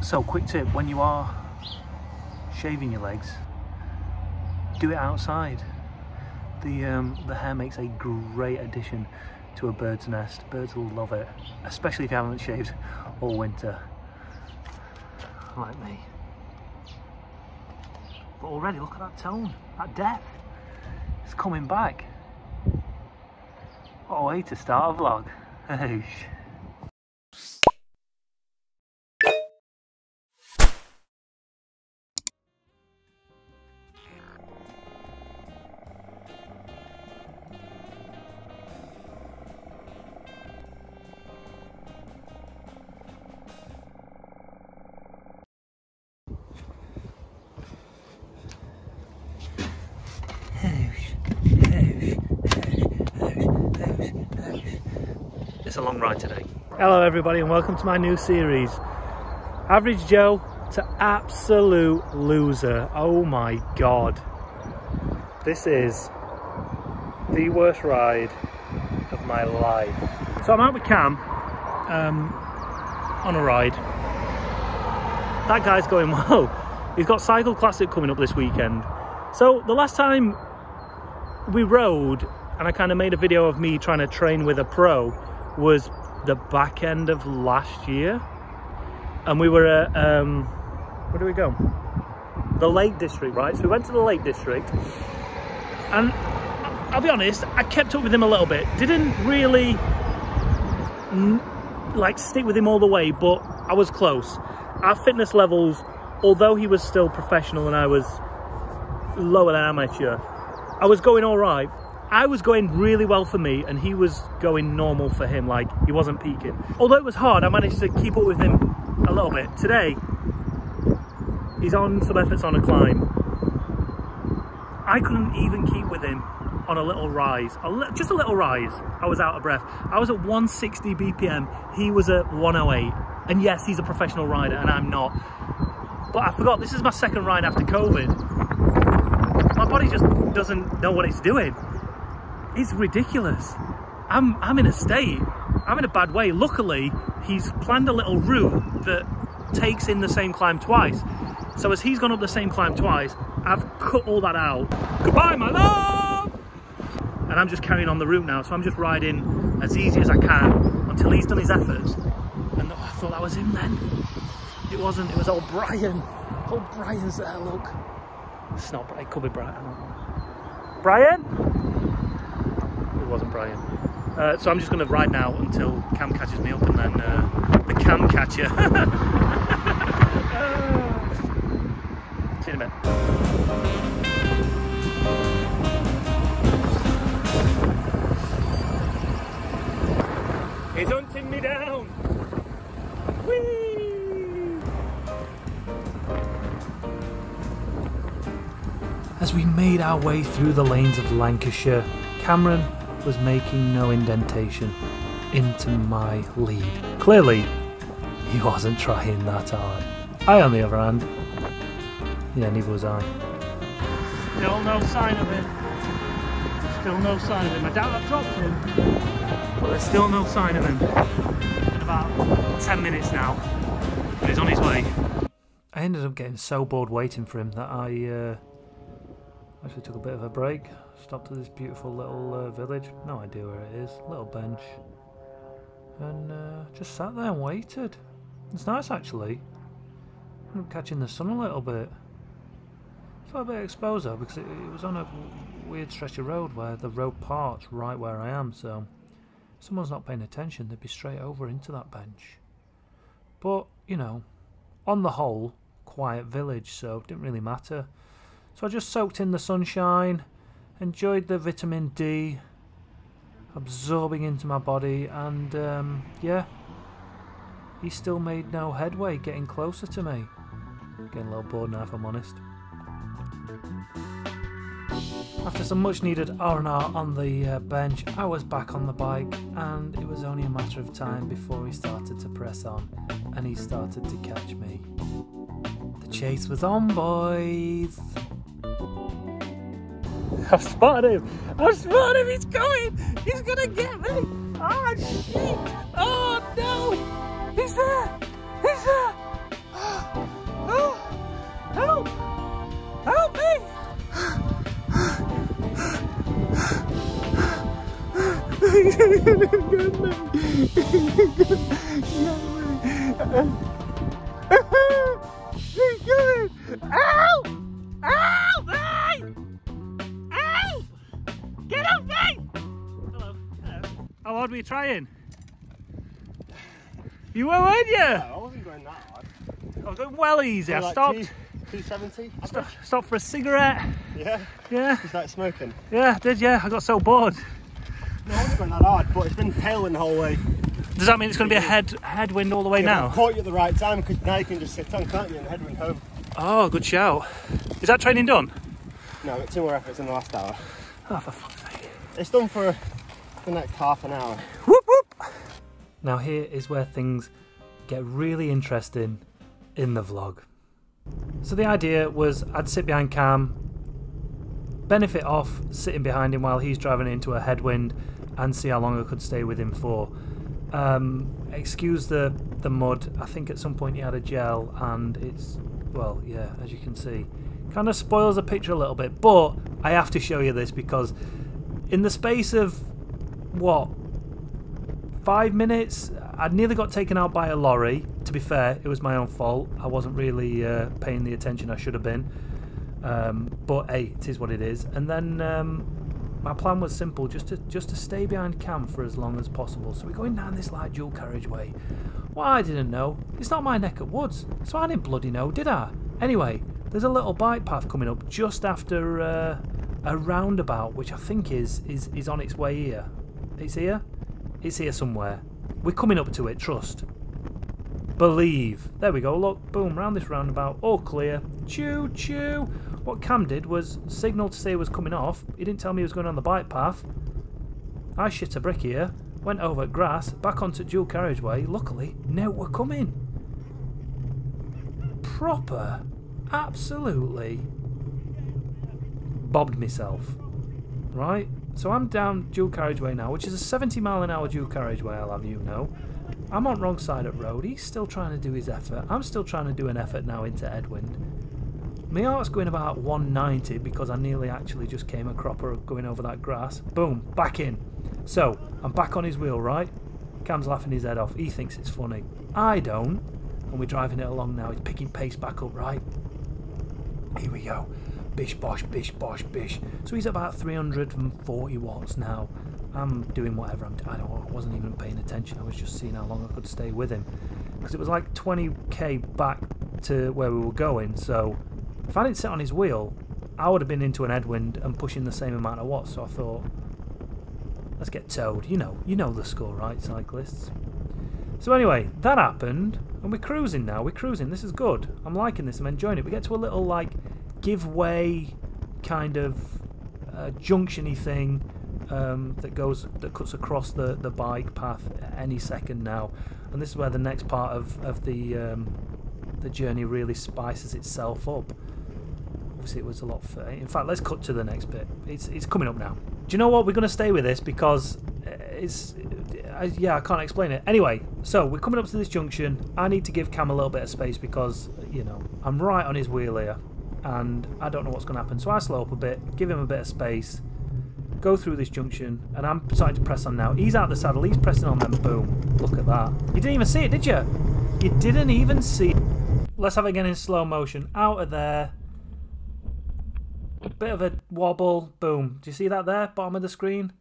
So quick tip, when you are shaving your legs, do it outside. The hair makes a great addition to a bird's nest. Birds will love it, especially if you haven't shaved all winter, like me. But already, look at that tone, that depth. It's coming back. What a way to start a vlog. Oosh. It's a long ride today. Hello everybody and welcome to my new series. Average Joe to absolute loser. Oh my god. This is the worst ride of my life. So I'm out with Cam on a ride. That guy's going well. He's got Cycle Classic coming up this weekend. So the last time we rode, and I kind of made a video of me trying to train with a pro, was the back end of last year. And we were at, where do we go? The Lake District, right? So we went to the Lake District. And I'll be honest, I kept up with him a little bit. Didn't really like stick with him all the way, but I was close. Our fitness levels, although he was still professional and I was lower than amateur, I was going all right. I was going really well for me and he was going normal for him, like he wasn't peaking. Although it was hard, I managed to keep up with him a little bit. Today, he's on some efforts on a climb. I couldn't even keep with him on a little rise, just a little rise. I was out of breath. I was at 160 BPM, he was at 108. And yes, he's a professional rider and I'm not. But I forgot, this is my second ride after COVID. My body just doesn't know what it's doing. It's ridiculous. I'm in a state. I'm in a bad way. Luckily, he's planned a little route that takes in the same climb twice. So as he's gone up the same climb twice, I've cut all that out. Goodbye, my love! And I'm just carrying on the route now. So I'm just riding as easy as I can until he's done his efforts. And oh, I thought that was him then. It wasn't. It was old Brian. Old Brian's there, look. It's not Brian. It could be Brian. Brian? It wasn't Brian. So I'm just going to ride now until Cam catches me up, and then the Cam catcher. See you in a bit. He's hunting me down. Whee! As we made our way through the lanes of Lancashire, Cameron was making no indentation into my lead. Clearly, he wasn't trying that hard. I, on the other hand, yeah, neither was I. Still no sign of him. Still no sign of him. I doubt I've dropped him, but there's still no sign of him. In about 10 minutes now, and he's on his way. I ended up getting so bored waiting for him that I actually took a bit of a break. Stopped at this beautiful little village, no idea where it is, little bench, and just sat there and waited. It's nice actually. I'm catching the sun a little bit. Felt a bit exposed though because it was on a weird stretch of road where the road parts right where I am, so if someone's not paying attention they'd be straight over into that bench. But, you know, on the whole, quiet village, so it didn't really matter. So I just soaked in the sunshine, enjoyed the vitamin D absorbing into my body, and yeah, he still made no headway getting closer to me. Getting a little bored now if I'm honest. After some much needed R&R on the bench, I was back on the bike, and it was only a matter of time before he started to press on and he started to catch me. The chase was on, boys! I've spotted him! I've spotted him! He's coming! He's gonna get me! Oh shit! Oh no! He's there! He's there! Ow! Ow! Mate! Ow! Get off me! Hello. Hello. How hard were you trying? You were, weren't you? No, I wasn't going that hard. I was going well easy. I like stopped. 270? Stopped for a cigarette. Yeah? Yeah. You started smoking? Yeah, I did, yeah. I got so bored. No, I wasn't going that hard, but it's been tailwind the whole way. Does that mean it's going to be a headwind all the way now? I've caught you at the right time, because now you can just sit on, can't you, and headwind home. Oh, good shout. Is that training done? No, I've got 2 more efforts in the last hour. Oh, for fuck's sake. It's done for the next half an hour. Whoop, whoop. Now here is where things get really interesting in the vlog. So the idea was I'd sit behind Cam, benefit off sitting behind him while he's driving into a headwind, and see how long I could stay with him for. Excuse the mud. I think at some point he had a gel, and it's, well, yeah, as you can see, kind of spoils the picture a little bit, but I have to show you this because in the space of, what, 5 minutes, I'd nearly got taken out by a lorry. To be fair, it was my own fault. I wasn't really paying the attention I should have been. But hey, it is what it is. And then my plan was simple, just to stay behind Cam for as long as possible. So we're going down this like dual carriageway. Well, I didn't know. It's not my neck of woods, so I didn't bloody know, did I? Anyway, there's a little bike path coming up just after a roundabout, which I think is on its way here. It's here? It's here somewhere. We're coming up to it, trust. Believe. There we go, look, boom, round this roundabout, all clear. Choo choo. What Cam did was signal to say he was coming off. He didn't tell me he was going on the bike path. I shit a brick here, went over grass, back onto dual carriageway. Luckily, now we're coming. Proper, absolutely bobbed myself. Right? So I'm down dual carriageway now, which is a 70-mile-an-hour dual carriageway, I'll have you know. I'm on wrong side of road. He's still trying to do his effort. I'm still trying to do an effort now into headwind. My heart's going about 190 because I nearly actually just came a cropper going over that grass. Boom, back in. So, I'm back on his wheel, right? Cam's laughing his head off. He thinks it's funny. I don't. And we're driving it along now. He's picking pace back up, right? Here we go. Bish, bosh, bish, bosh, bish. So he's about 340 watts now. I'm doing whatever I'm doing. I wasn't even paying attention. I was just seeing how long I could stay with him. Because it was like 20k back to where we were going. So if I didn't sit on his wheel, I would have been into an headwind and pushing the same amount of watts. So I thought, let's get towed. You know the score, right, cyclists? So anyway, that happened. And we're cruising now. We're cruising. This is good. I'm liking this. I'm enjoying it. We get to a little, like, give way kind of junction-y thing that cuts across the bike path any second now, and this is where the next part of the journey really spices itself up. Obviously it was a lot in fact, let's cut to the next bit. It's coming up now. Do you know what, we're going to stay with this because yeah, I can't explain it. Anyway, so we're coming up to this junction. I need to give Cam a little bit of space because, you know, I'm right on his wheel here and I don't know what's going to happen. So I slow up a bit, give him a bit of space, go through this junction, and I'm starting to press on now. He's out the saddle, he's pressing on, then boom. Look at that. You didn't even see it, did you? You didn't even see it. Let's have it again in slow motion. Out of there. Bit of a wobble. Boom. Do you see that there? Bottom of the screen?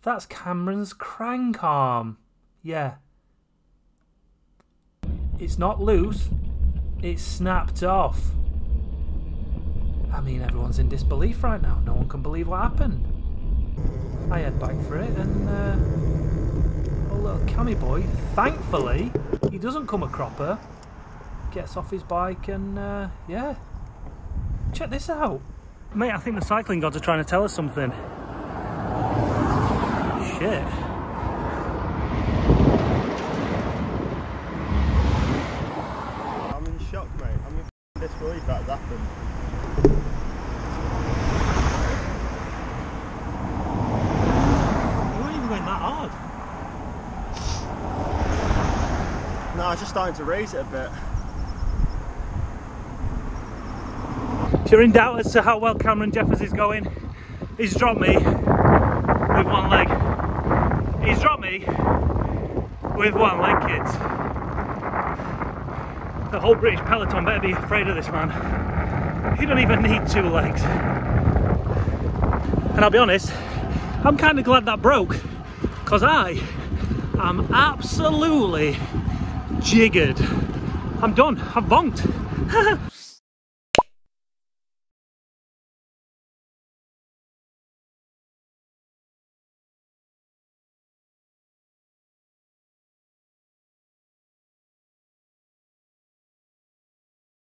That's Cameron's crank arm. Yeah. It's not loose. It's snapped off. I mean, everyone's in disbelief right now. No one can believe what happened. I head back for it, and oh, little Cammy boy, thankfully, he doesn't come a cropper. Gets off his bike, and yeah. Check this out. Mate, I think the cycling gods are trying to tell us something. Shit. I'm in shock, mate. I'm in disbelief that's happened. You weren't even going that hard. No, I was just starting to raise it a bit. If you're in doubt as to how well Cameron Jeffers is going, he's dropped me with one leg. He's dropped me with one leg, kids. The whole British peloton better be afraid of this man. He don't even need 2 legs. And I'll be honest, I'm kind of glad that broke, because I am absolutely jiggered. I'm done. I've bonked.